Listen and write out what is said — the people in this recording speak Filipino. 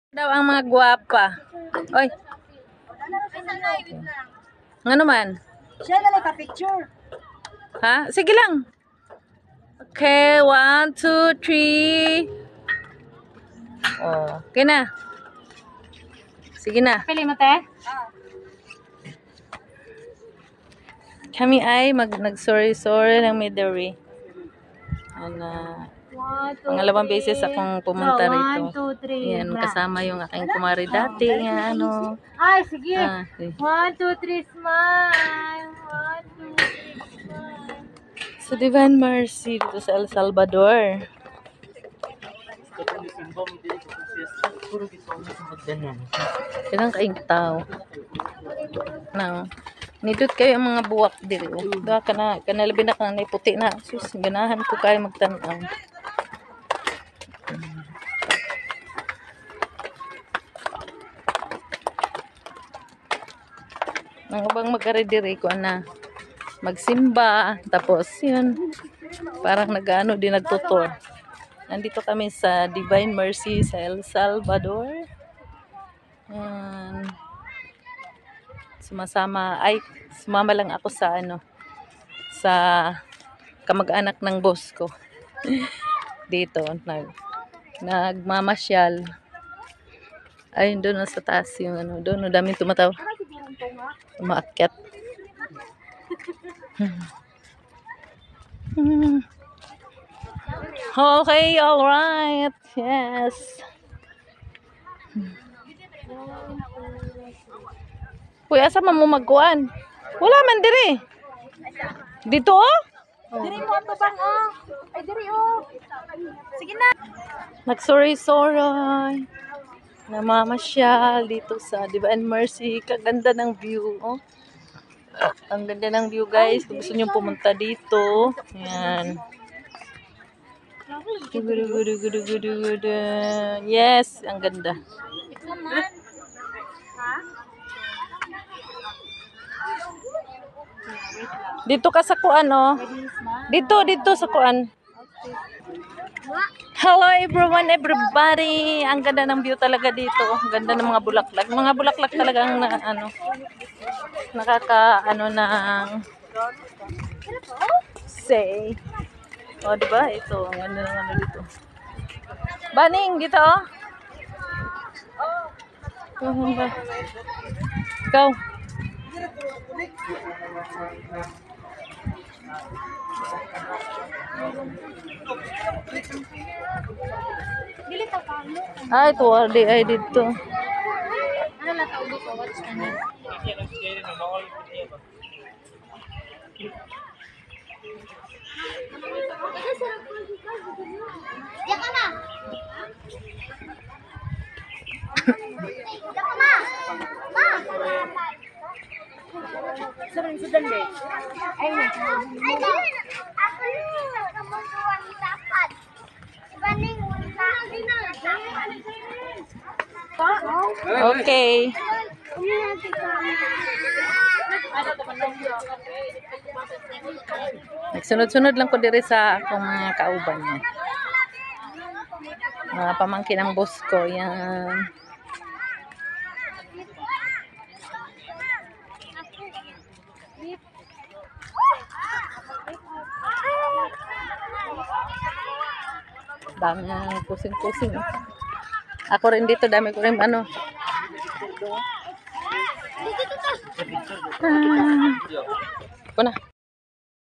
Daw ang mga gwapa. Oy. Ano man? Siya na lang ka-picture. Ha? Sige lang. Okay, 1, 2, 3. Oh, okay na. Sige na. Pili mo, te? Kami ay nag-sorry ng midori. Pangalawang beses akong pumunta rito. 1, 2, 3. Yan, kasama yung aking kumari dati. Yan, ano. Ay, sige. Okay. 1, 2, 3, smile. 1, 2, 3, smile. Sa Divine Mercy dito sa El Salvador. Kailang kaing tao. Now, nidot kayo ang mga buwak diri. Da kanalabi na kanay puti na. Sus, ganahan ko kayo magtanaw. Nang ubang magkari diri ko na magsimba, tapos yun, parang nag-ano din, nagtutor. Nandito kami sa Divine Mercy sa El Salvador. Sumama lang ako sa sa kamag-anak ng boss ko. Dito, nagmamasyal. Ayun, doon sa taas yung doon, daming tumataw. Umaakyat. Okay, all right. Yes. Kuya, asa man mo magkuan? Wala man diri. Dito oh? Diri mo ato bang Ay, diri Sige na. Nagsorry-sorry. Namamasyal dito sa Divine Mercy. Kaganda ng view, oh. Ang ganda ng view, guys. Kung gusto nyo pumunta dito. Ayan. Yes, ang ganda. Dito ka sa kuan, oh. Dito sa kuan. Hello everyone, everybody. Ang ganda ng view talaga dito. Ang ganda ng mga bulaklak. Mga bulaklak talaga ang ng say. Oh, diba? Ito, ang ganda ng dito. Baning, dito oh. Ikaw. Ay, ito ay dito. Ano la tawag dito? What's the name? Diyan ka na. Diyan ka na. Ma. Sudan be. Ay, ako yung nagkamusuan dapat. Baning Okay. Nagsunod-sunod lang ko diri sa akong mga kauban. Mga pamangkin ng boss ko. Yan. Dami ng kusing-kusing. Ako rin dito, dami ko rin ako na.